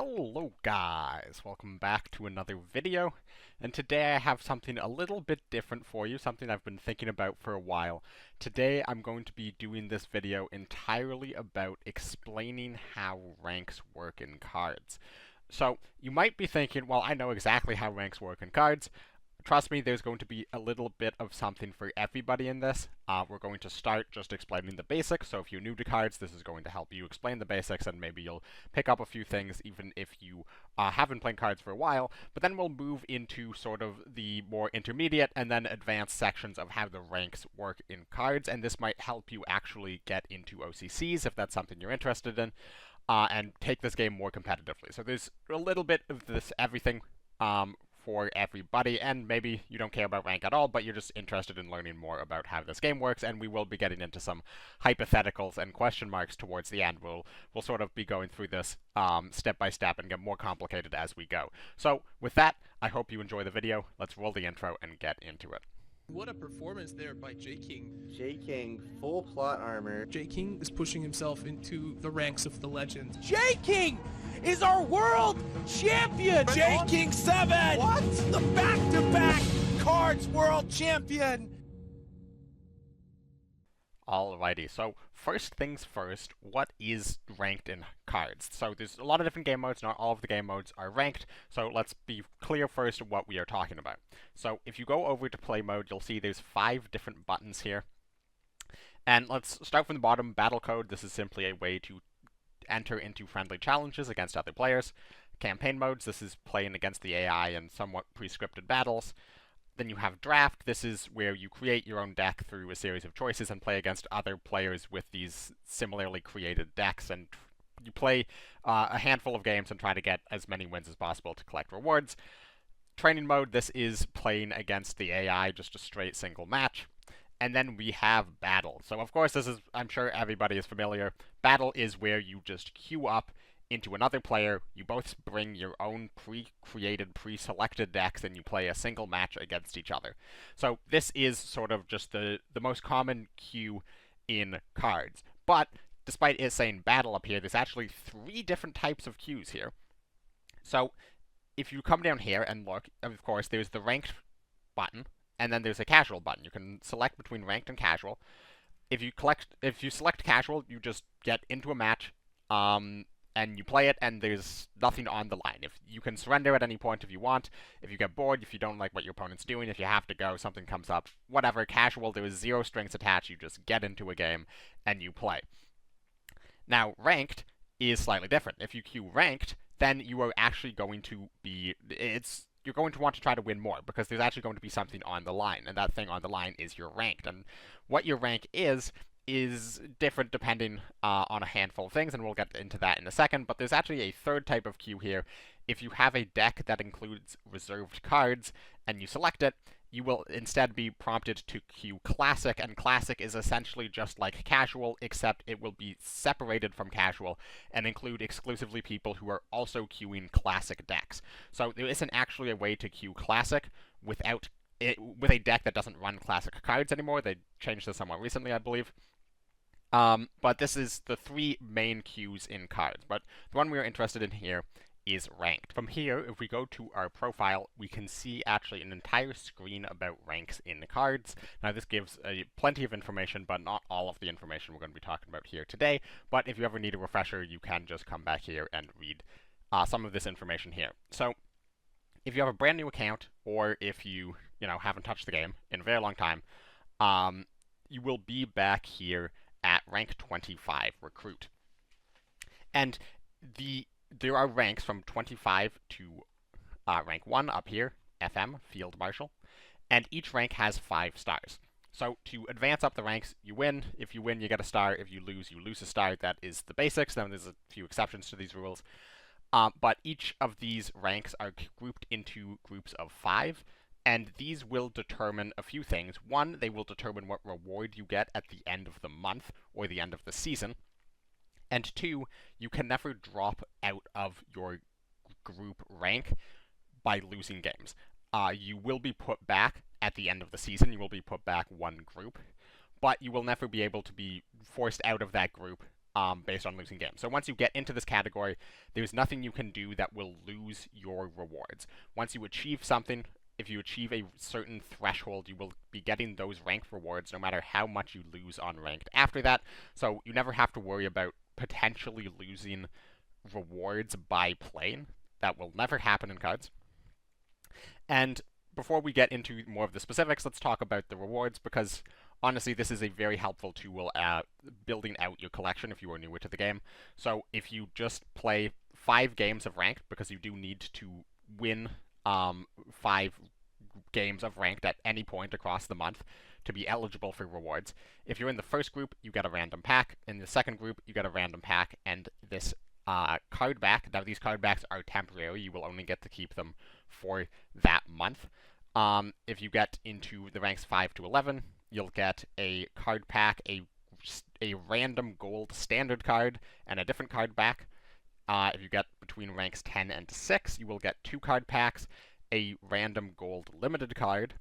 Hello guys, welcome back to another video, and today I have something a little bit different for you, something I've been thinking about for a while. Today I'm going to be doing this video entirely about explaining how ranks work in cards. So, you might be thinking, well, I know exactly how ranks work in cards. Trust me, there's going to be a little bit of something for everybody in this. We're going to start just explaining the basics, so if you're new to cards, this is going to help you explain the basics, and maybe you'll pick up a few things even if you haven't played cards for a while. But then we'll move into sort of the more intermediate and then advanced sections of how the ranks work in cards, and this might help you actually get into OCCs if that's something you're interested in, and take this game more competitively. So there's a little bit of this everything for everybody, and maybe you don't care about rank at all, but you're just interested in learning more about how this game works, and we will be getting into some hypotheticals and question marks towards the end. We'll sort of be going through this step by step and get more complicated as we go. So with that, I hope you enjoy the video. Let's roll the intro and get into it. What a performance there by J-King. J-King, full plot armor. J-King is pushing himself into the ranks of the legend. J-King is our world champion! J-King 7! What? The back-to-back Cards world champion! Alrighty, so first things first, what is ranked in cards? So there's a lot of different game modes, not all of the game modes are ranked, so let's be clear first what we are talking about. So if you go over to play mode, you'll see there's 5 different buttons here. And let's start from the bottom, battle code. This is simply a way to enter into friendly challenges against other players. Campaign modes, this is playing against the AI in somewhat pre-scripted battles. Then you have draft. This is where you create your own deck through a series of choices and play against other players with these similarly created decks, and you play a handful of games and try to get as many wins as possible to collect rewards. Training mode, this is playing against the AI, just a straight single match. And then we have battle. So of course this is, I'm sure everybody is familiar. Battle is where you just queue up into another player, you both bring your own pre-created, pre-selected decks, and you play a single match against each other. So this is sort of just the most common queue in cards. But despite it saying battle up here, there's actually 3 different types of queues here. So if you come down here and look, of course, there's the ranked button, and then there's a casual button. You can select between ranked and casual. If you select casual, you just get into a match, and you play it, and there's nothing on the line. If you can surrender at any point if you want, if you get bored, if you don't like what your opponent's doing, if you have to go, something comes up, whatever. Casual, there is 0 strings attached, you just get into a game, and you play. Now, ranked is slightly different. If you queue ranked, then you are actually going to be, you're going to want to try to win more, because there's actually going to be something on the line, and that thing on the line is your ranked. And what your rank is different depending on a handful of things, and we'll get into that in a second, but there's actually a third type of queue here. If you have a deck that includes reserved cards, and you select it, you will instead be prompted to queue Classic, and Classic is essentially just like Casual, except it will be separated from Casual, and include exclusively people who are also queuing Classic decks. So there isn't actually a way to queue Classic with a deck that doesn't run Classic cards anymore. They changed this somewhat recently, I believe. But this is the 3 main queues in cards. But the one we are interested in here is ranked. From here, if we go to our profile, we can see actually an entire screen about ranks in cards. Now this gives plenty of information, but not all of the information we're going to be talking about here today. But if you ever need a refresher, you can just come back here and read some of this information here. So if you have a brand new account, or if you haven't touched the game in a very long time, you will be back here at rank 25 recruit. And there are ranks from 25 to rank 1 up here, FM, Field Marshal, and each rank has 5 stars. So to advance up the ranks, you win. If you win, you get a star. If you lose a star. That is the basics. Then there's a few exceptions to these rules. But each of these ranks are grouped into groups of 5, and these will determine a few things. One, they will determine what reward you get at the end of the month or the end of the season. And 2, you can never drop out of your group rank by losing games. You will be put back at the end of the season. You will be put back 1 group, but you will never be able to be forced out of that group based on losing games. So once you get into this category, there's nothing you can do that will lose your rewards. Once you achieve something, if you achieve a certain threshold, you will be getting those ranked rewards no matter how much you lose on ranked after that. So you never have to worry about potentially losing rewards by playing. That will never happen in cards. And before we get into more of the specifics, let's talk about the rewards, because honestly, this is a very helpful tool at building out your collection if you are newer to the game. So if you just play 5 games of ranked, because you do need to win 5 games of ranked at any point across the month to be eligible for rewards. If you're in the first group, you get a random pack. In the second group, you get a random pack, and this card back. Now, these card backs are temporary. You will only get to keep them for that month. If you get into the ranks 5 to 11, you'll get a card pack, a random gold standard card, and a different card back. If you get between ranks 10 and 6, you will get 2 card packs, a random gold limited card,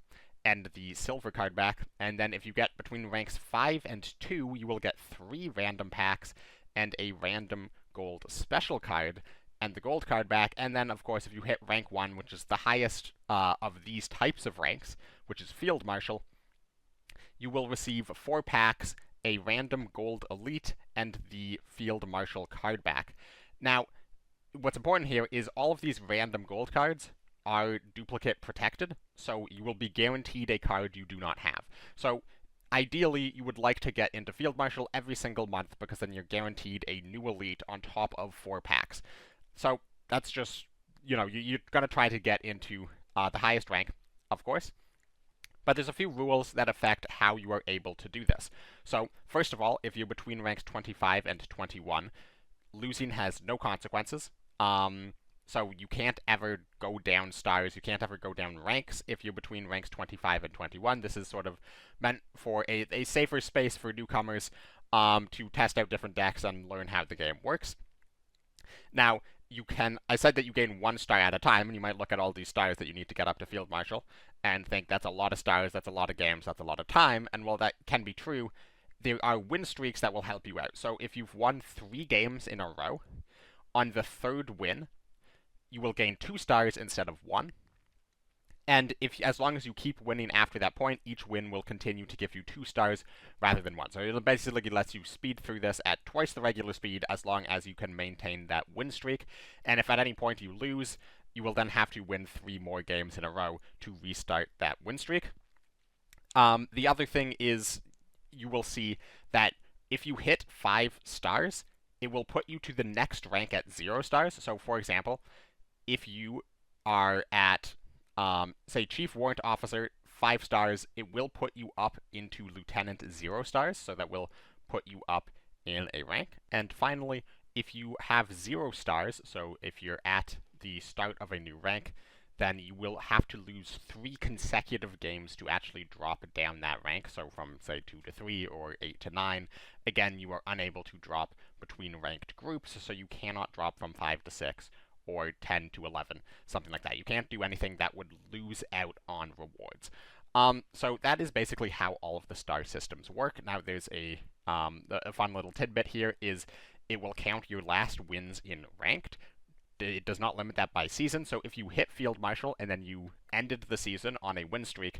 and the silver card back. And then if you get between ranks 5 and 2, you will get 3 random packs and a random gold special card and the gold card back. And then, of course, if you hit rank 1, which is the highest of these types of ranks, which is Field Marshal, you will receive 4 packs, a random gold elite, and the Field Marshal card back. Now, what's important here is all of these random gold cards are duplicate protected, so you will be guaranteed a card you do not have. So ideally, you would like to get into Field Marshal every single month, because then you're guaranteed a new elite on top of 4 packs. So that's just, you're going to try to get into the highest rank, of course. But there's a few rules that affect how you are able to do this. So first of all, if you're between ranks 25 and 21, losing has no consequences. So you can't ever go down stars, you can't ever go down ranks if you're between ranks 25 and 21. This is sort of meant for a safer space for newcomers to test out different decks and learn how the game works. Now, I said that you gain 1 star at a time, and you might look at all these stars that you need to get up to Field Marshal and think that's a lot of stars, that's a lot of games, that's a lot of time, and while that can be true, there are win streaks that will help you out. So if you've won 3 games in a row, on the 3rd win, you will gain 2 stars instead of 1. And as long as you keep winning after that point, each win will continue to give you 2 stars rather than 1. So it basically lets you speed through this at twice the regular speed as long as you can maintain that win streak. And if at any point you lose, you will then have to win 3 more games in a row to restart that win streak. The other thing is you will see that if you hit 5 stars, it will put you to the next rank at 0 stars. So for example, if you are at say Chief Warrant Officer 5 stars, it will put you up into Lieutenant 0 stars, so that will put you up in a rank. And finally, if you have 0 stars, so if you're at the start of a new rank, then you will have to lose 3 consecutive games to actually drop down that rank. So from, say, 2 to 3 or 8 to 9, again, you are unable to drop between ranked groups, so you cannot drop from 5 to 6 or 10 to 11, something like that. You can't do anything that would lose out on rewards. So that is basically how all of the star systems work. Now there's a fun little tidbit here is it will count your last wins in ranked. It does not limit that by season, so if you hit Field Marshal and then you ended the season on a win streak,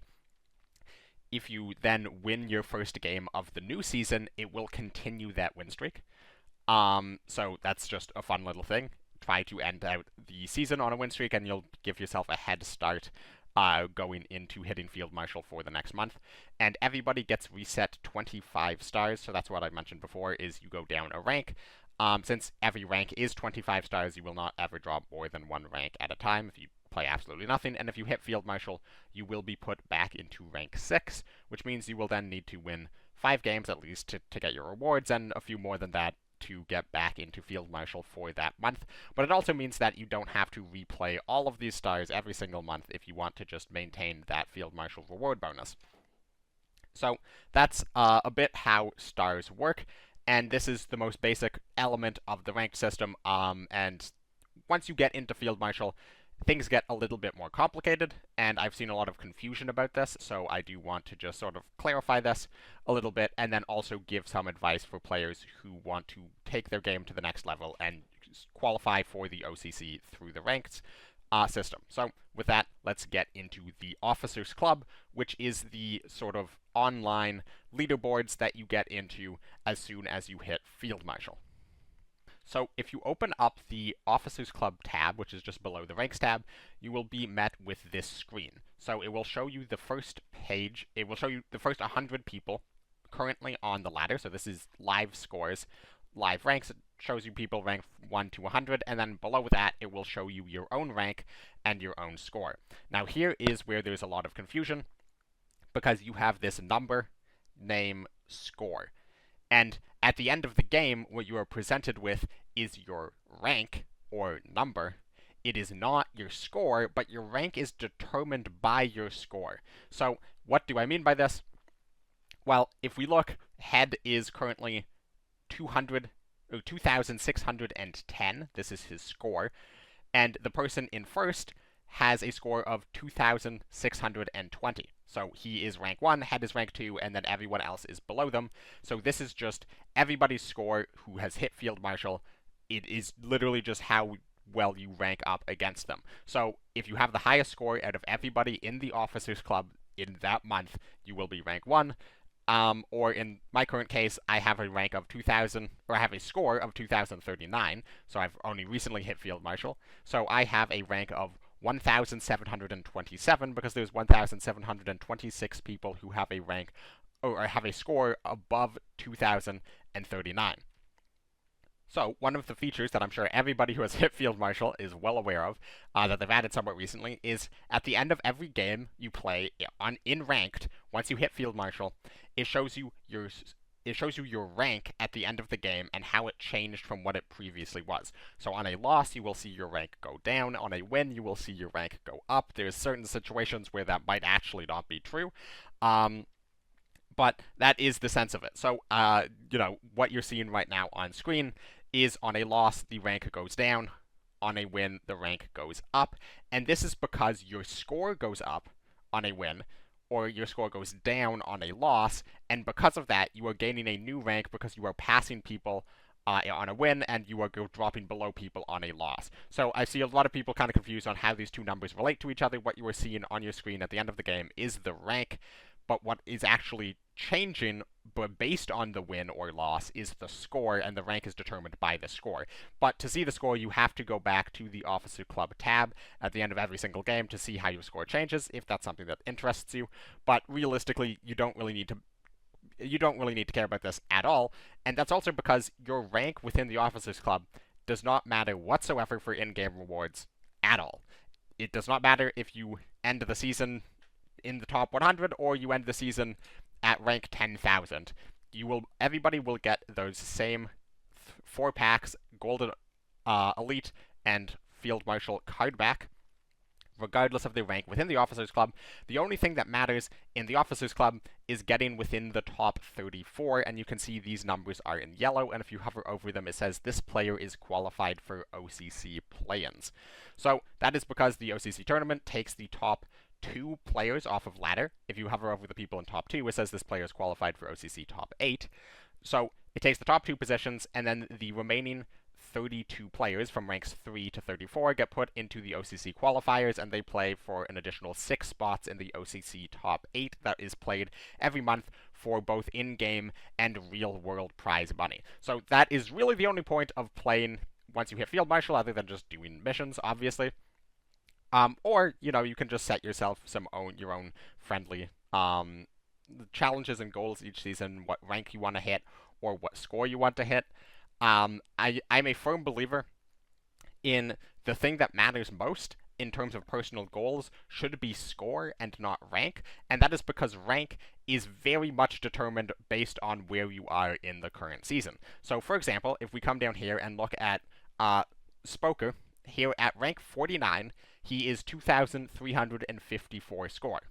if you then win your first game of the new season, it will continue that win streak. So that's just a fun little thing. Try to end out the season on a win streak, and you'll give yourself a head start going into hitting Field Marshal for the next month. And everybody gets reset 25 stars, so that's what I mentioned before, is you go down a rank. Since every rank is 25 stars, you will not ever drop more than 1 rank at a time if you play absolutely nothing. And if you hit Field Marshal, you will be put back into rank 6, which means you will then need to win 5 games at least to get your rewards, and a few more than that to get back into Field Marshal for that month. But it also means that you don't have to replay all of these stars every single month if you want to just maintain that Field Marshal reward bonus. So that's a bit how stars work, and this is the most basic element of the ranked system. And once you get into Field Marshal, things get a little bit more complicated, and I've seen a lot of confusion about this, so I do want to just sort of clarify this a little bit, and then also give some advice for players who want to take their game to the next level and qualify for the OCC through the ranked system. So with that, let's get into the Officers Club, which is the sort of online leaderboards that you get into as soon as you hit Field Marshal. So if you open up the Officers Club tab, which is just below the Ranks tab, you will be met with this screen. So it will show you the first page, it will show you the first 100 people currently on the ladder. So this is live scores, live ranks. It shows you people ranked 1 to 100, and then below that it will show you your own rank and your own score. Now here is where there's a lot of confusion, because you have this number, name, score. And at the end of the game, what you are presented with is your rank, or number. It is not your score, but your rank is determined by your score. So, what do I mean by this? Well, if we look, head is currently 2,610. This is his score. And the person in first has a score of 2,620. So he is rank 1, head is rank 2, and then everyone else is below them. So this is just everybody's score who has hit Field Marshal. It is literally just how well you rank up against them. So if you have the highest score out of everybody in the Officers Club in that month, you will be rank 1. Or in my current case, I have a rank of 2,000, or I have a score of 2,039. So I've only recently hit Field Marshal. So I have a rank of 1,727 because there's 1,726 people who have a rank or have a score above 2,039. So one of the features that I'm sure everybody who has hit Field Marshal is well aware of, that they've added somewhat recently, is at the end of every game you play in ranked, once you hit Field Marshal, it shows you your rank at the end of the game and how it changed from what it previously was. So on a loss, you will see your rank go down. On a win, you will see your rank go up. There's certain situations where that might actually not be true. But that is the sense of it. So, what you're seeing right now on screen is on a loss, the rank goes down. On a win, the rank goes up. And this is because your score goes up on a win, or your score goes down on a loss, and because of that, you are gaining a new rank because you are passing people on a win, and you are dropping below people on a loss. So I see a lot of people kind of confused on how these two numbers relate to each other. What you are seeing on your screen at the end of the game is the rank, but what is actually changing, but based on the win or loss, is the score, and the rank is determined by the score. But to see the score, you have to go back to the Officer Club tab at the end of every single game to see how your score changes, if that's something that interests you. But realistically, you don't really need to care about this at all, and that's also because your rank within the Officers Club does not matter whatsoever for in-game rewards at all. It does not matter if you end the season in the top 100 or you end the season at rank 10,000. Everybody will get those same 4 packs, Golden Elite and Field Marshal card back, regardless of their rank within the Officers Club. The only thing that matters in the Officers Club is getting within the top 34, and you can see these numbers are in yellow, and if you hover over them, it says this player is qualified for OCC play-ins. So that is because the OCC tournament takes the top 2 players off of ladder. If you hover over the people in top 2, it says this player is qualified for OCC top 8. So it takes the top 2 positions, and then the remaining 32 players from ranks 3 to 34 get put into the OCC qualifiers, and they play for an additional 6 spots in the OCC top 8 that is played every month for both in-game and real-world prize money. So that is really the only point of playing once you hit Field Marshal, other than just doing missions, obviously. Or, you can just set yourself your own friendly challenges and goals each season, what rank you want to hit, or what score you want to hit. I'm a firm believer in the thing that matters most in terms of personal goals should be score and not rank, and that is because rank is very much determined based on where you are in the current season. So, for example, if we come down here and look at Spoker, here at rank 49, he is 2,354 score.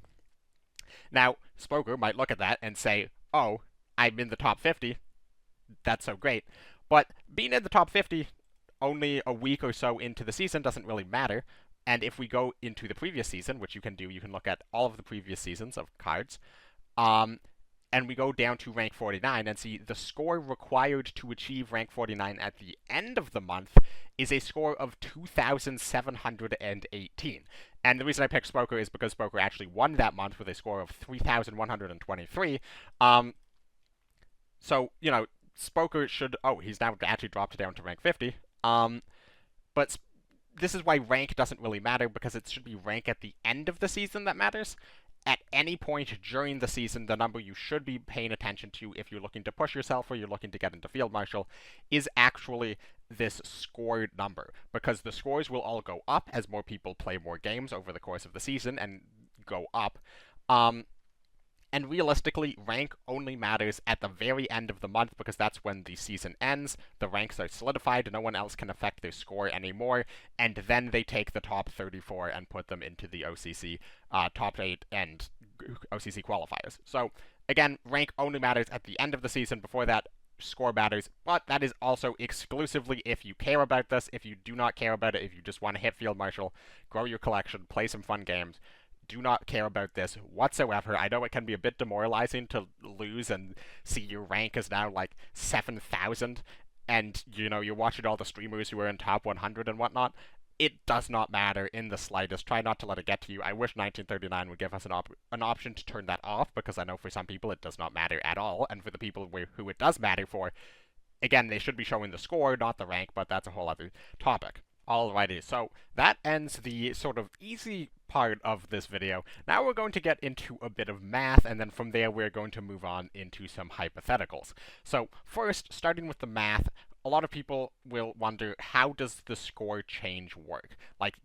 Now, Spoker might look at that and say, oh, I'm in the top 50, that's so great. But being in the top 50 only a week or so into the season doesn't really matter, And if we go into the previous season, which you can do, you can look at all of the previous seasons of Cards, and we go down to rank 49 and see the score required to achieve rank 49 at the end of the month is a score of 2,718. And the reason I picked Spoker is because Spoker actually won that month with a score of 3,123. So, you know, Spoker should... Oh, he's now actually dropped down to rank 50. But this is why rank doesn't really matter, because it should be rank at the end of the season that matters. At any point during the season, the number you should be paying attention to if you're looking to push yourself or you're looking to get into Field Marshal is actually this scored number, because the scores will all go up as more people play more games over the course of the season and go up. And realistically, rank only matters at the very end of the month, because that's when the season ends, the ranks are solidified, no one else can affect their score anymore, and then they take the top 34 and put them into the OCC top 8 and OCC qualifiers. So, again, rank only matters at the end of the season. Before that, score matters, but that is also exclusively if you care about this. If you do not care about it, if you just want to hit Field Marshal, grow your collection, play some fun games, do not care about this whatsoever. I know it can be a bit demoralizing to lose and see your rank is now like 7,000, and you know, you're watching all the streamers who are in top 100 and whatnot. It does not matter in the slightest. Try not to let it get to you. I wish 1939 would give us an option to turn that off, because I know for some people it does not matter at all, and for the people who it does matter for, again, they should be showing the score, not the rank, but that's a whole other topic. Alrighty, so that ends the sort of easy part of this video. Now we're going to get into a bit of math, and then from there we're going to move on into some hypotheticals. So first, starting with the math, a lot of people will wonder, how does the score change work? Like,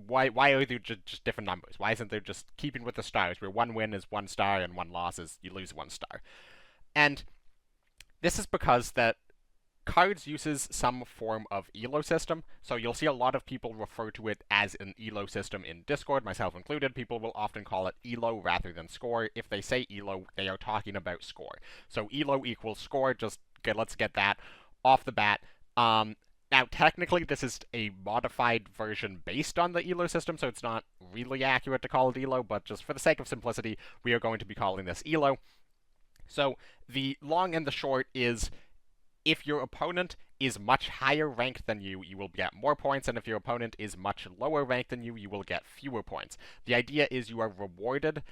why are there just different numbers? Why isn't there just keeping with the stars, where one win is 1 star and 1 loss is you lose 1 star? And this is because that Cards uses some form of Elo system, so you'll see a lot of people refer to it as an Elo system in Discord, myself included. People will often call it Elo rather than score. If they say Elo, they are talking about score. So Elo equals score, let's get that off the bat. Now, technically, this is a modified version based on the Elo system, so it's not really accurate to call it Elo, but just for the sake of simplicity, we are going to be calling this Elo. So the long and the short is, if your opponent is much higher ranked than you, you will get more points, and if your opponent is much lower ranked than you, you will get fewer points. The idea is you are rewarded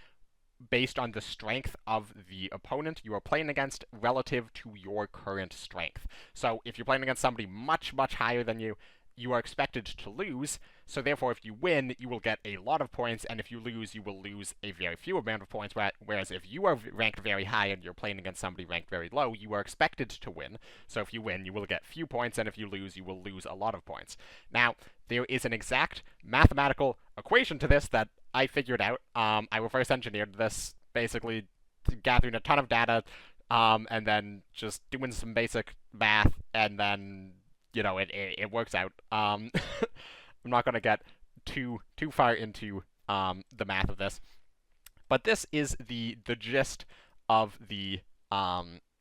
based on the strength of the opponent you are playing against relative to your current strength. So if you're playing against somebody much, much higher than you, you are expected to lose, so therefore if you win, you will get a lot of points, and if you lose, you will lose a very few amount of points, whereas if you are ranked very high and you're playing against somebody ranked very low, you are expected to win. So if you win, you will get few points, and if you lose, you will lose a lot of points. Now, there is an exact mathematical equation to this that I figured out. I reverse engineered this, basically gathering a ton of data, and then just doing some basic math, and then you know, it works out. I'm not going to get too far into the math of this, but this is the gist of the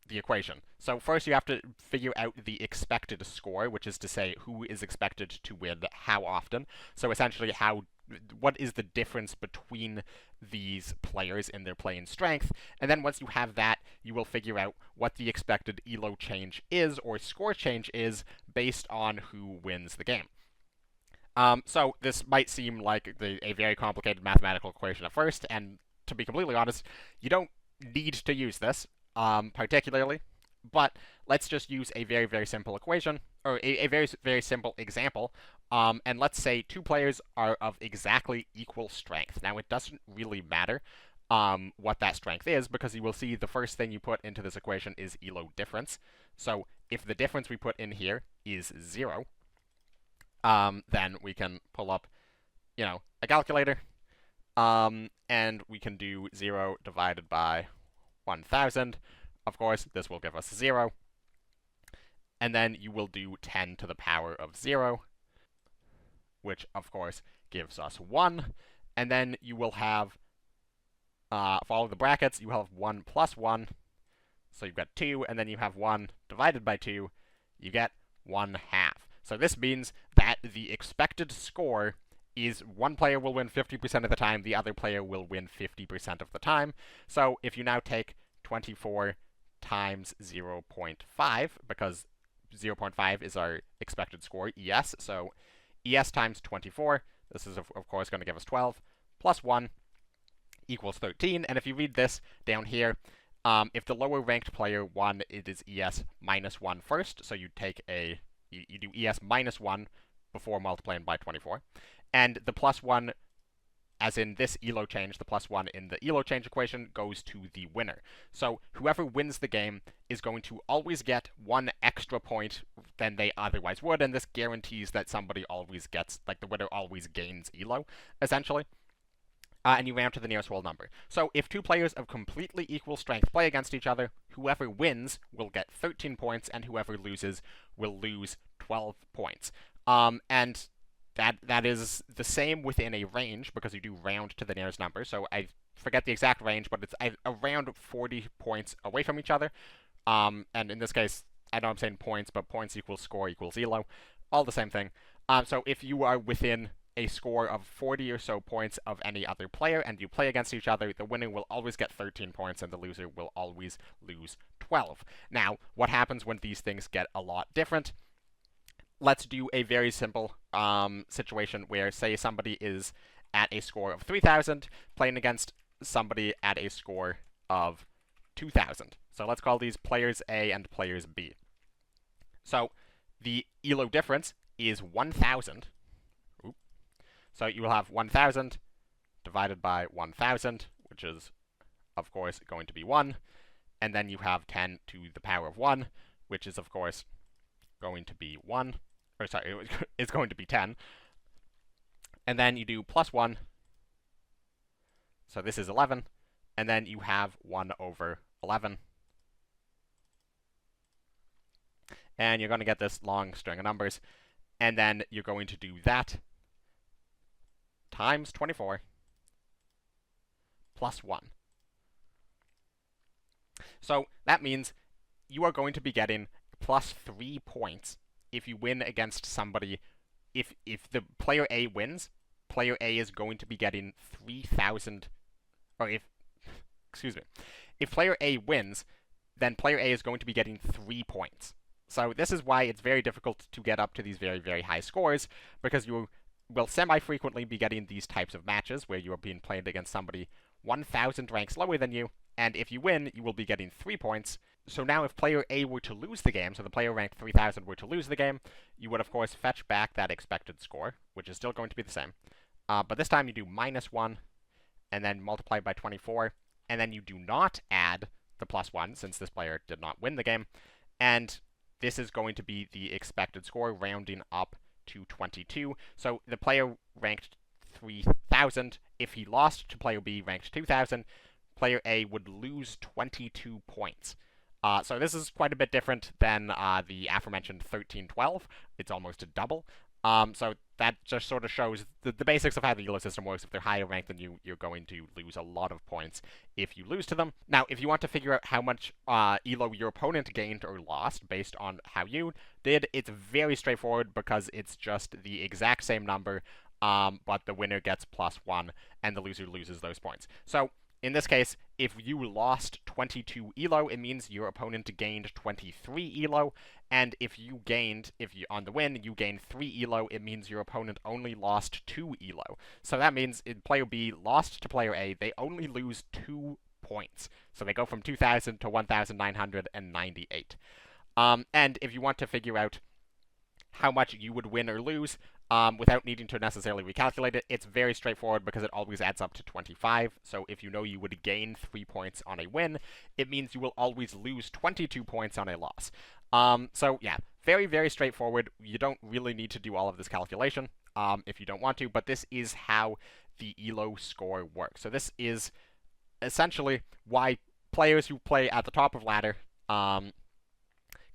equation. So first you have to figure out the expected score, which is to say who is expected to win how often. So essentially what is the difference between these players in their playing strength, and then once you have that, you will figure out what the expected Elo change is, or score change is, based on who wins the game. So this might seem like a very complicated mathematical equation at first, and to be completely honest, you don't need to use this, particularly, but let's just use a very, very simple equation, or a very, very simple example. And let's say 2 players are of exactly equal strength. Now, it doesn't really matter what that strength is, because you will see the first thing you put into this equation is Elo difference. So if the difference we put in here is 0, then we can pull up, you know, a calculator, and we can do 0 divided by 1,000. Of course, this will give us 0. And then you will do 10 to the power of 0, which, of course, gives us 1. And then you will have, follow the brackets, you have 1 plus 1, so you've got 2, and then you have 1 divided by 2, you get 1/2. So this means that the expected score is one player will win 50% of the time, the other player will win 50% of the time. So if you now take 24 times 0.5, because 0.5 is our expected score, ES, so ES times 24, this is of course going to give us 12, plus 1 equals 13, and if you read this down here, if the lower ranked player won, it is ES minus 1 first, so you take you do ES minus 1 before multiplying by 24, and the plus 1, as in this Elo change, the plus 1 in the Elo change equation goes to the winner. So whoever wins the game is going to always get 1 extra point than they otherwise would, and this guarantees that somebody always gets, like the winner always gains Elo, essentially. And you round to the nearest whole number. So if two players of completely equal strength play against each other, whoever wins will get 13 points, and whoever loses will lose 12 points. And that is the same within a range, because you do round to the nearest number. So I forget the exact range, but it's around 40 points away from each other. And in this case, I know I'm saying points, but points equals score equals Elo. All the same thing. So if you are within a score of 40 or so points of any other player and you play against each other, the winner will always get 13 points and the loser will always lose 12. Now, what happens when these things get a lot different? Let's do a very simple situation where, say, somebody is at a score of 3,000 playing against somebody at a score of 2,000. So let's call these players A and players B. So the Elo difference is 1,000. So you will have 1,000 divided by 1,000, which is, of course, going to be 1. And then you have 10 to the power of 1, which is, of course, going to be 1. Or, sorry, it's going to be 10. And then you do plus 1. So this is 11. And then you have 1 over 11. And you're going to get this long string of numbers. And then you're going to do that times 24 plus 1. So that means you are going to be getting plus 3 points if you win against somebody. If the player A wins, player A is going to be getting 3,000, or if player A wins, then player A is going to be getting 3 points. So this is why it's very difficult to get up to these very, very high scores, because you will semi-frequently be getting these types of matches where you are being played against somebody 1,000 ranks lower than you, and if you win, you will be getting 3 points. So now if player A were to lose the game, so the player ranked 3,000 were to lose the game, you would of course fetch back that expected score, which is still going to be the same. But this time you do minus 1, and then multiply by 24, and then you do not add the plus 1, since this player did not win the game, and this is going to be the expected score, rounding up to 22. So the player ranked 3,000. If he lost to player B ranked 2,000, player A would lose 22 points. So this is quite a bit different than the aforementioned 1312. It's almost a double. So that just sort of shows the basics of how the Elo system works. If they're higher ranked than you, you're going to lose a lot of points if you lose to them. Now, if you want to figure out how much Elo your opponent gained or lost based on how you did, it's very straightforward, because it's just the exact same number, but the winner gets plus 1 and the loser loses those points. So in this case, if you lost 22 Elo, it means your opponent gained 23 Elo, and if you on the win, you gained 3 Elo, it means your opponent only lost 2 Elo. So that means if player B lost to player A, they only lose 2 points. So they go from 2,000 to 1,998. And if you want to figure out how much you would win or lose, without needing to necessarily recalculate it, it's very straightforward, because it always adds up to 25. So if you know you would gain 3 points on a win, it means you will always lose 22 points on a loss. So yeah, very, very straightforward. You don't really need to do all of this calculation if you don't want to, but this is how the Elo score works. So this is essentially why players who play at the top of ladder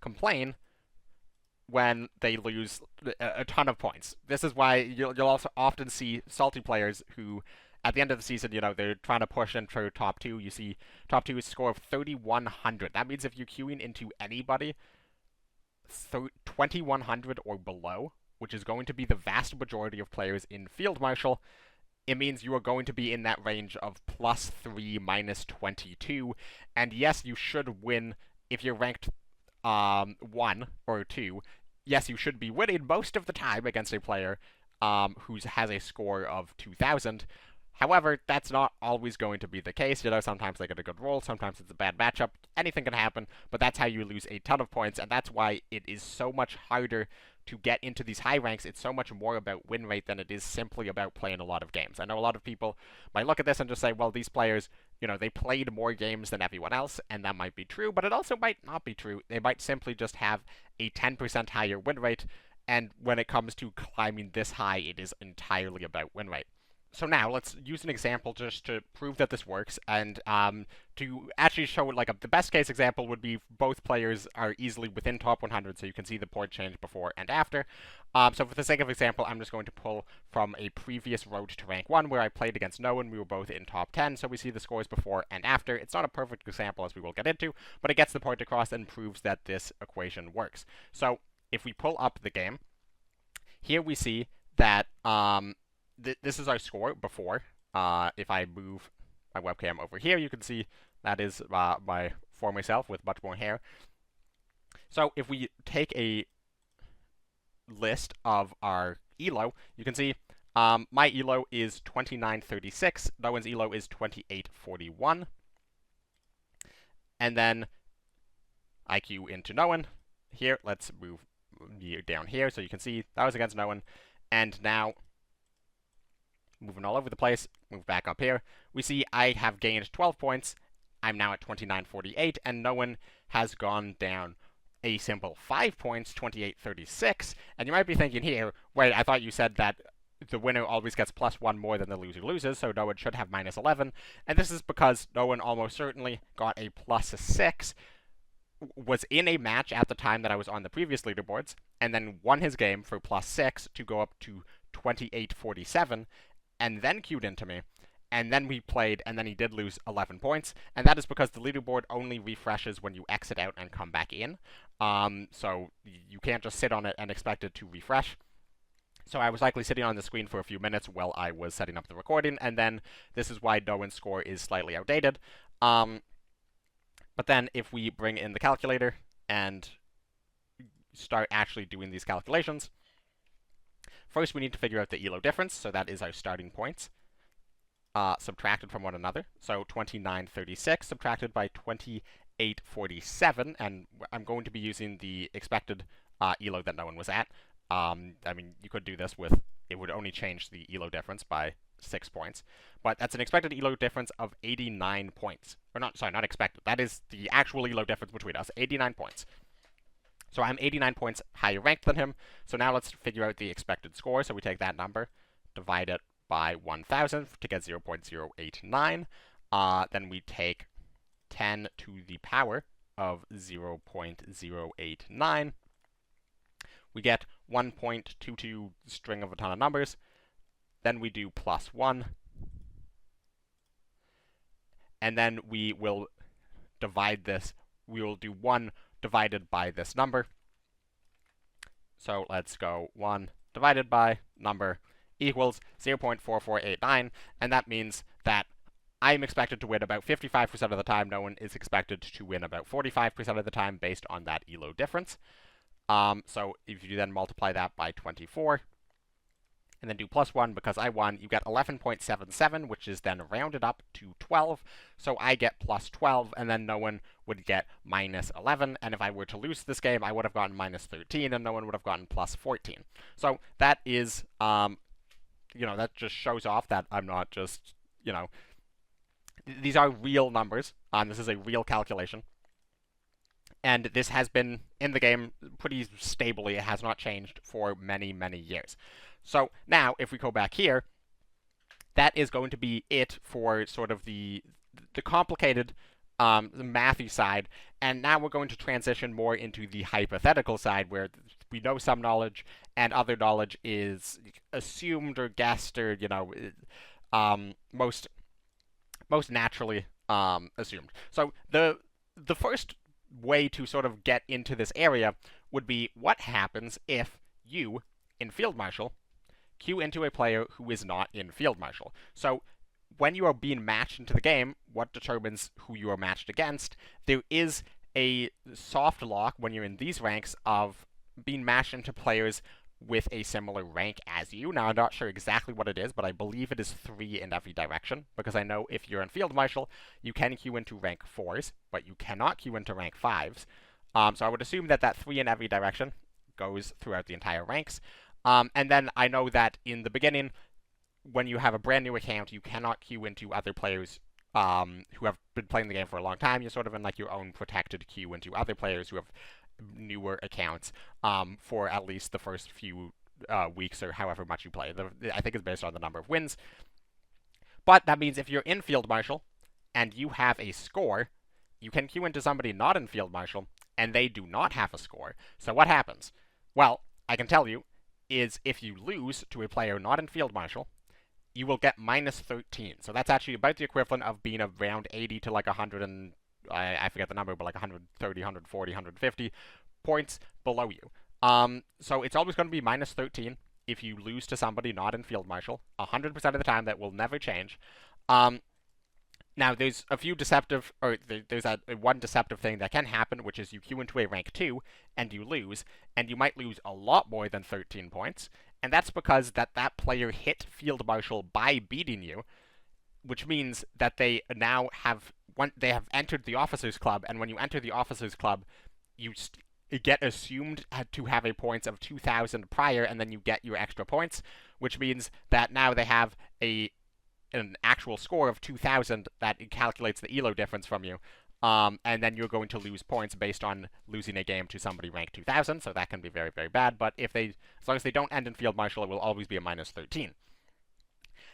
complain when they lose a ton of points. This is why you'll also often see salty players who, at the end of the season, they're trying to push into top 2. You see top 2 is score of 3,100. That means if you're queuing into anybody 2,100 or below, which is going to be the vast majority of players in Field Marshal, it means you are going to be in that range of +3, -22. And yes, you should win if you're ranked 1 or 2. Yes, you should be winning most of the time against a player who has a score of 2,000. However, that's not always going to be the case. You know, sometimes they get a good roll, sometimes it's a bad matchup. Anything can happen, but that's how you lose a ton of points, and that's why it is so much harder to get into these high ranks. It's so much more about win rate than it is simply about playing a lot of games. I know a lot of people might look at this and just say, well, these players, you know, they played more games than everyone else, and that might be true, but it also might not be true. They might simply just have a 10% higher win rate, and when it comes to climbing this high, it is entirely about win rate. So now let's use an example just to prove that this works, and to actually show like the best case example would be both players are easily within top 100, so you can see the point change before and after. So for the sake of example, I'm just going to pull from a previous road to rank 1 where I played against no one. We were both in top 10, so we see the scores before and after. It's not a perfect example, as we will get into, but it gets the point across and proves that this equation works. So if we pull up the game, here we see that this is our score before. If I move my webcam over here, you can see that is my former self with much more hair. So if we take a list of our Elo, you can see my Elo is 2936, no one's Elo is 2841. And then IQ into no one. Here, let's move down here so you can see that was against no one. And now, moving all over the place, move back up here, we see I have gained 12 points. I'm now at 2948, and no one has gone down a simple 5 points, 2836. And you might be thinking here, wait, I thought you said that the winner always gets +1 more than the loser loses, so no one should have -11. And this is because no one almost certainly got a +6, was in a match at the time that I was on the previous leaderboards, and then won his game for +6 to go up to 2847, and then queued into me, and then we played, and then he did lose 11 points, and that is because the leaderboard only refreshes when you exit out and come back in. So you can't just sit on it and expect it to refresh. So I was likely sitting on the screen for a few minutes while I was setting up the recording, and then this is why no one's score is slightly outdated. But then if we bring in the calculator and start actually doing these calculations, first we need to figure out the Elo difference, so that is our starting points, subtracted from one another. So 2936 subtracted by 2847, and I'm going to be using the expected Elo that no one was at. I mean, you could do this with, it would only change the Elo difference by 6 points, but that's an expected Elo difference of 89 points. Or not, sorry, not expected. That is the actual Elo difference between us, 89 points. So I'm 89 points higher ranked than him. So now let's figure out the expected score. So we take that number, divide it by 1,000 to get 0.089. Then we take 10 to the power of 0.089. We get 1.22 string of a ton of numbers. Then we do +1. And then we will divide this. We will do 1 divided by this number. So let's go 1 divided by number equals 0.4489. And that means that I'm expected to win about 55% of the time. No one is expected to win about 45% of the time based on that Elo difference. So if you then multiply that by 24, and then do +1 because I won, you get 11.77, which is then rounded up to 12. So I get +12, and then no one would get -11. And if I were to lose this game, I would have gotten -13, and no one would have gotten +14. So that is, that just shows off that I'm not just, these are real numbers. This is a real calculation. And this has been in the game pretty stably. It has not changed for many, many years. So now, if we go back here, that is going to be it for sort of the complicated the mathy side. And now we're going to transition more into the hypothetical side, where we know some knowledge and other knowledge is assumed or guessed or, most naturally assumed. So the first way to sort of get into this area would be what happens if you in Field Marshal, queue into a player who is not in Field Marshal. So when you are being matched into the game, what determines who you are matched against, there is a soft lock when you're in these ranks of being matched into players with a similar rank as you. Now, I'm not sure exactly what it is, but I believe it is 3 in every direction, because I know if you're in Field Marshal, you can queue into rank 4s, but you cannot queue into rank 5s. So I would assume that 3 in every direction goes throughout the entire ranks. And then I know that in the beginning, when you have a brand new account, you cannot queue into other players who have been playing the game for a long time. You're sort of in like your own protected queue into other players who have newer accounts for at least the first few weeks or however much you play. I think it's based on the number of wins. But that means if you're in Field Marshal and you have a score, you can queue into somebody not in Field Marshal and they do not have a score. So what happens? Well, I can tell you is if you lose to a player not in Field Marshal, you will get minus 13. So that's actually about the equivalent of being around 80 to like 100 and I forget the number, but like 130, 140, 150 points below you. So it's always going to be minus 13 if you lose to somebody not in Field Marshal. 100% of the time, that will never change. Now, there's a few deceptive, or there's one deceptive thing that can happen, which is you queue into a rank 2, and you lose, and you might lose a lot more than 13 points, and that's because that player hit Field Marshal by beating you, which means that they now have entered the Officers Club, and when you enter the Officers Club, you get assumed to have a points of 2,000 prior, and then you get your extra points, which means that now they have an actual score of 2,000 that calculates the Elo difference from you, and then you're going to lose points based on losing a game to somebody ranked 2,000, so that can be very, very bad, but as long as they don't end in Field Marshal, it will always be a minus 13.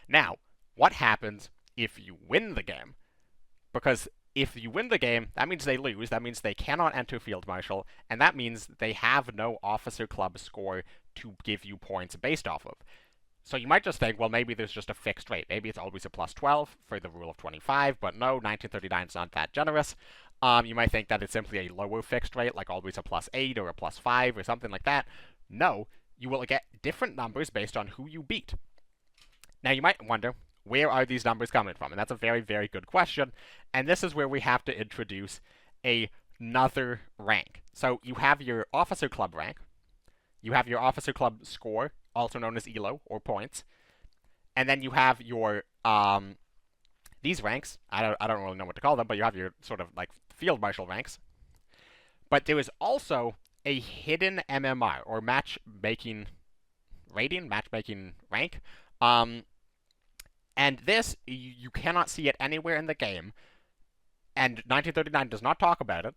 Now, what happens if you win the game? Because if you win the game, that means they lose, that means they cannot enter Field Marshal, and that means they have no Officer Club score to give you points based off of. So you might just think, well, maybe there's just a fixed rate. Maybe it's always a plus 12 for the rule of 25, but no, 1939 is not that generous. You might think that it's simply a lower fixed rate, like always a plus 8 or a plus 5 or something like that. No, you will get different numbers based on who you beat. Now, you might wonder, where are these numbers coming from? And that's a very, very good question. And this is where we have to introduce another rank. So you have your Officer Club rank. You have your Officer Club score, also known as Elo, or points. And then you have your, these ranks. I don't really know what to call them, but you have your sort of like Field Marshal ranks. But there is also a hidden MMR, or matchmaking rating, matchmaking rank. And this, you cannot see it anywhere in the game. And 1939 does not talk about it.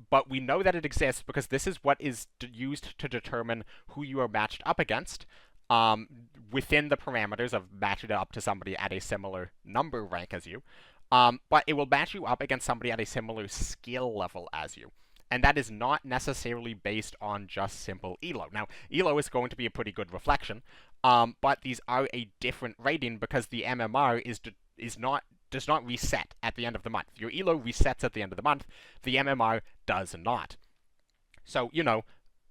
But we know that it exists because this is what is used to determine who you are matched up against within the parameters of matching it up to somebody at a similar number rank as you. But it will match you up against somebody at a similar skill level as you. And that is not necessarily based on just simple Elo. Now, Elo is going to be a pretty good reflection, but these are a different rating because the MMR does not reset at the end of the month. Your Elo resets at the end of the month. The MMR does not. So,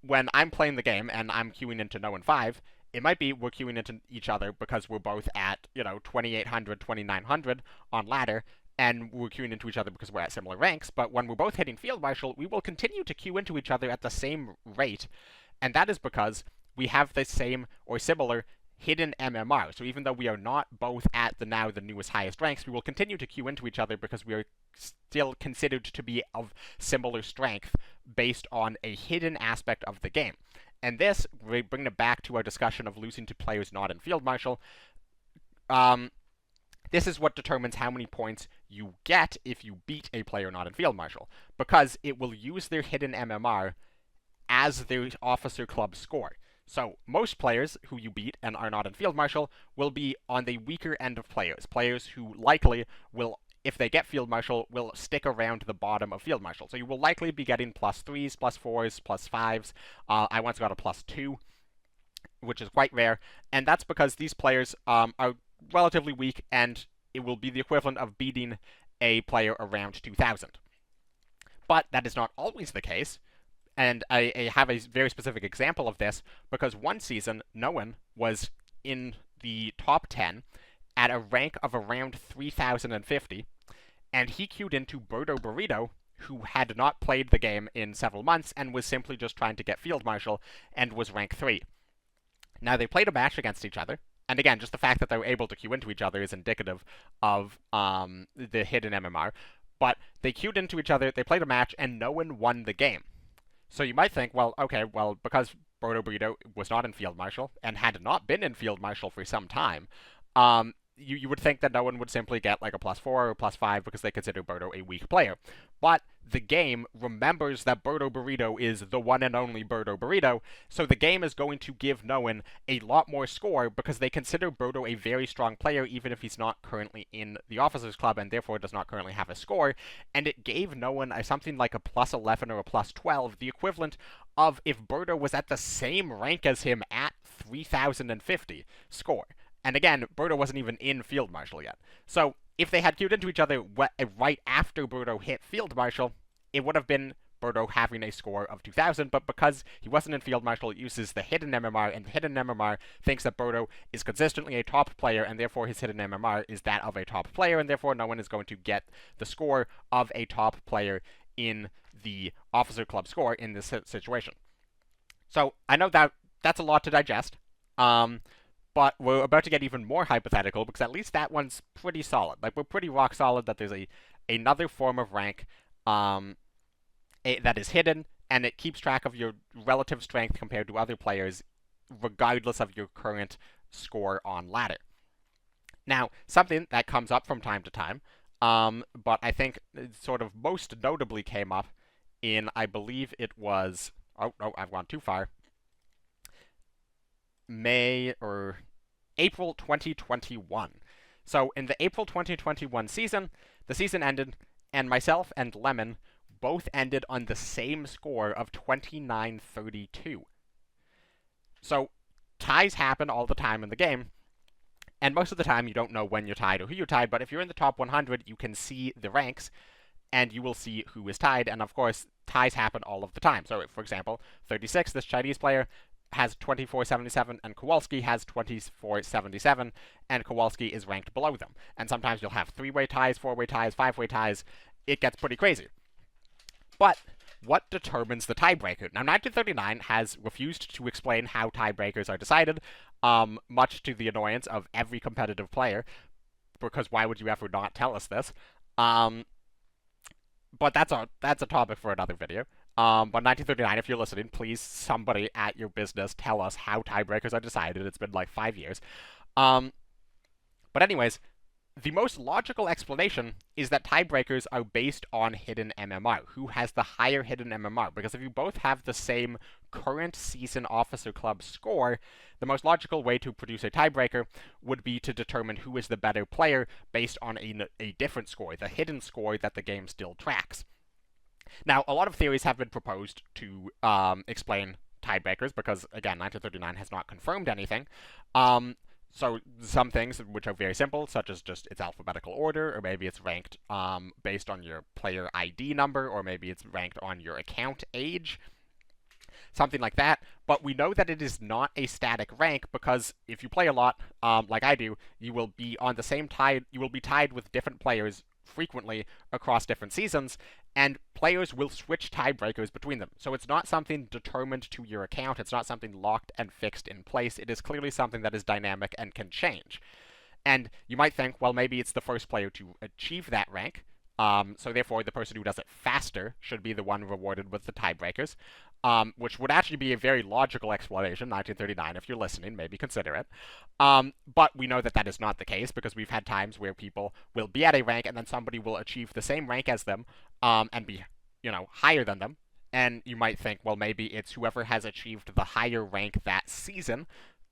when I'm playing the game and I'm queuing into No and 5, it might be we're queuing into each other because we're both at, 2,800, 2,900 on ladder, and we're queuing into each other because we're at similar ranks, but when we're both hitting Field Marshal, we will continue to queue into each other at the same rate, and that is because we have the same or similar hidden MMR. So even though we are not both at the newest highest ranks, we will continue to queue into each other because we are still considered to be of similar strength based on a hidden aspect of the game. And this, we bring it back to our discussion of losing to players not in Field Marshal. This is what determines how many points you get if you beat a player not in Field Marshal, because it will use their hidden MMR as their Officer Club score. So most players who you beat and are not in Field Marshal will be on the weaker end of players who likely will, if they get Field Marshal, will stick around the bottom of Field Marshal. So you will likely be getting plus 3s, plus 4s, plus 5s. I once got a plus 2, which is quite rare, and that's because these players are relatively weak, and it will be the equivalent of beating a player around 2,000. But that is not always the case, And I have a very specific example of this because one season, Noen was in the top 10 at a rank of around 3,050, and he queued into Birdo Burrito, who had not played the game in several months and was simply just trying to get Field Marshal and was rank 3. Now, they played a match against each other, and again, just the fact that they were able to queue into each other is indicative of the hidden MMR, but they queued into each other, they played a match, and no one won the game. So you might think, well, okay, well, because Birdo Burrito was not in Field Marshal and had not been in Field Marshal for some time, you would think that no one would simply get like a +4 or +5 because they consider Birdo a weak player. But the game remembers that Birdo Burrito is the one and only Birdo Burrito, so the game is going to give Noen a lot more score because they consider Birdo a very strong player even if he's not currently in the Officers Club and therefore does not currently have a score, and it gave Noen something like a +11 or a +12, the equivalent of if Birdo was at the same rank as him at 3,050 score. And again, Birdo wasn't even in Field Marshal yet. So if they had queued into each other right after Birdo hit Field Marshal, it would have been Birdo having a score of 2,000, but because he wasn't in Field Marshal, it uses the hidden MMR, and the hidden MMR thinks that Birdo is consistently a top player, and therefore his hidden MMR is that of a top player, and therefore no one is going to get the score of a top player in the Officer Club score in this situation. So I know that that's a lot to digest. But we're about to get even more hypothetical because at least that one's pretty solid. Like, we're pretty rock solid that there's another form of rank that is hidden, and it keeps track of your relative strength compared to other players, regardless of your current score on ladder. Now, something that comes up from time to time, but I think it sort of most notably came up in, I believe it was, oh, no, I've gone too far, April 2021. So in the April 2021 season, the season ended, and myself and Lemon both ended on the same score of 2932. So ties happen all the time in the game, and most of the time you don't know when you're tied or who you're tied, but if you're in the top 100, you can see the ranks, and you will see who is tied, and of course, ties happen all of the time. So, for example, 36, this Chinese player, has 2477 and Kowalski has 2477, and Kowalski is ranked below them. And sometimes you'll have 3-way ties, 4-way ties, 5-way ties. It gets pretty crazy. But what determines the tiebreaker? Now, 1939 has refused to explain how tiebreakers are decided, much to the annoyance of every competitive player, because why would you ever not tell us this? But that's a topic for another video. But 1939, if you're listening, please, somebody at your business, tell us how tiebreakers are decided. It's been like 5 years. But anyways, the most logical explanation is that tiebreakers are based on hidden MMR. Who has the higher hidden MMR? Because if you both have the same current season Officer Club score, the most logical way to produce a tiebreaker would be to determine who is the better player based on a different score, the hidden score that the game still tracks. Now, a lot of theories have been proposed to explain tiebreakers because, again, 1939 has not confirmed anything. So some things which are very simple, such as just its alphabetical order, or maybe it's ranked based on your player ID number, or maybe it's ranked on your account age, something like that. But we know that it is not a static rank because if you play a lot, like I do, you will be on the same tide. You will be tied with different players frequently across different seasons, and players will switch tiebreakers between them. So it's not something determined to your account, it's not something locked and fixed in place, it is clearly something that is dynamic and can change. And you might think, well, maybe it's the first player to achieve that rank, so therefore the person who does it faster should be the one rewarded with the tiebreakers, which would actually be a very logical explanation, 1939, if you're listening, maybe consider it. But we know that that is not the case, because we've had times where people will be at a rank, and then somebody will achieve the same rank as them, and be, higher than them. And you might think, well, maybe it's whoever has achieved the higher rank that season,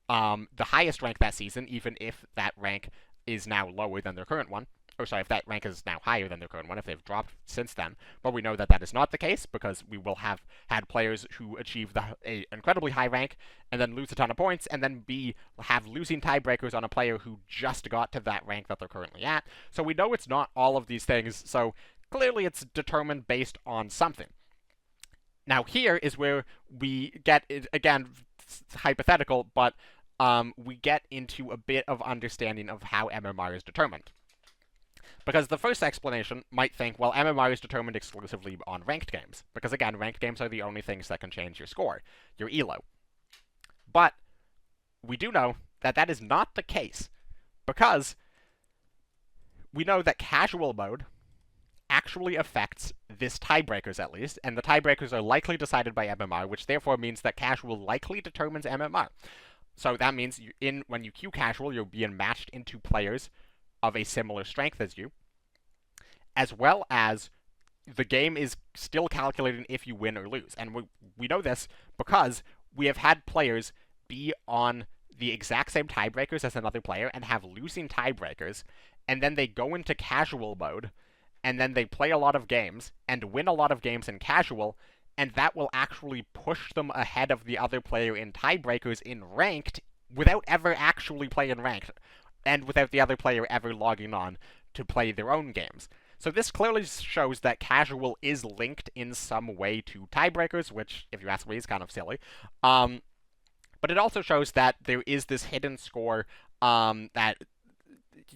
the highest rank that season, even if that rank is now lower than their current one. Or sorry, if that rank is now higher than their current one, if they've dropped since then. But we know that that is not the case, because we will have had players who achieve a incredibly high rank, and then lose a ton of points, and then have losing tiebreakers on a player who just got to that rank that they're currently at. So we know it's not all of these things, so clearly it's determined based on something. Now here is where we get, again, hypothetical, but we get into a bit of understanding of how MMR is determined. Because the first explanation might think, well, MMR is determined exclusively on ranked games. Because again, ranked games are the only things that can change your score, your elo. But we do know that that is not the case. Because we know that casual mode actually affects this tiebreakers at least, and the tiebreakers are likely decided by MMR, which therefore means that casual likely determines MMR. So that means when you queue casual, you're being matched into players of a similar strength as you, as well as the game is still calculating if you win or lose. And we know this because we have had players be on the exact same tiebreakers as another player and have losing tiebreakers, and then they go into casual mode, and then they play a lot of games and win a lot of games in casual, and that will actually push them ahead of the other player in tiebreakers in ranked without ever actually playing ranked, and without the other player ever logging on to play their own games. So this clearly shows that casual is linked in some way to tiebreakers, which, if you ask me, is kind of silly. But it also shows that there is this hidden score that,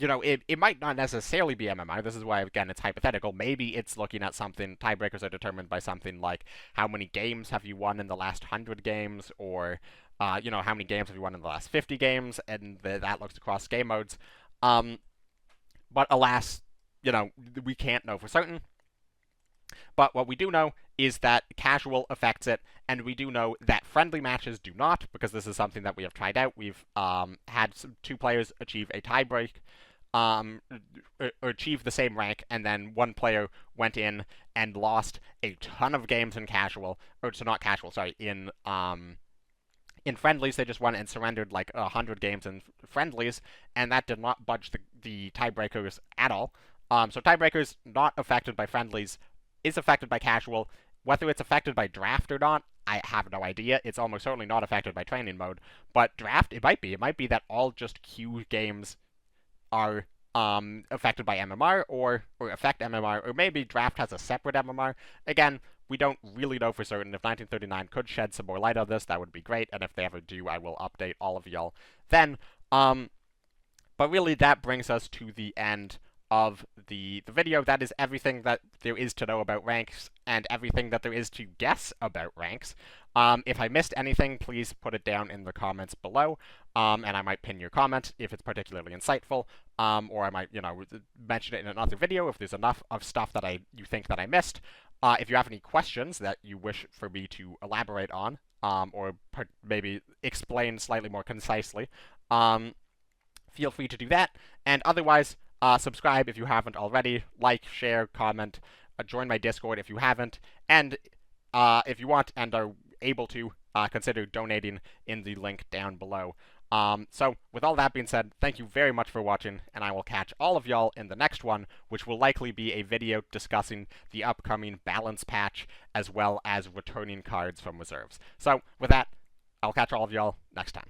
it might not necessarily be MMR. This is why, again, it's hypothetical. Maybe it's looking at something, tiebreakers are determined by something like how many games have you won in the last 100 games, or how many games have you won in the last 50 games, and that looks across game modes. But alas, we can't know for certain. But what we do know is that casual affects it, and we do know that friendly matches do not, because this is something that we have tried out. We've had two players achieve a tiebreak, or achieve the same rank, and then one player went in and lost a ton of games in casual, or so not casual, sorry, in friendlies. They just went and surrendered like 100 games in friendlies, and that did not budge the tiebreakers at all. So tiebreakers not affected by friendlies is affected by casual. Whether it's affected by draft or not, I have no idea. It's almost certainly not affected by training mode. But draft, it might be. It might be that all just queue games are affected by MMR, or affect MMR, or maybe draft has a separate MMR. Again, we don't really know for certain. If 1939 could shed some more light on this, that would be great, and if they ever do, I will update all of y'all then. But really, that brings us to the end of the video. That is everything that there is to know about ranks, and everything that there is to guess about ranks. If I missed anything, please put it down in the comments below, and I might pin your comment if it's particularly insightful, or I might, mention it in another video if there's enough of stuff that you think that I missed. If you have any questions that you wish for me to elaborate on, or maybe explain slightly more concisely, feel free to do that. And otherwise, subscribe if you haven't already, like, share, comment, join my Discord if you haven't, and if you want and are able to, consider donating in the link down below. So, with all that being said, thank you very much for watching, and I will catch all of y'all in the next one, which will likely be a video discussing the upcoming balance patch, as well as returning cards from reserves. So, with that, I'll catch all of y'all next time.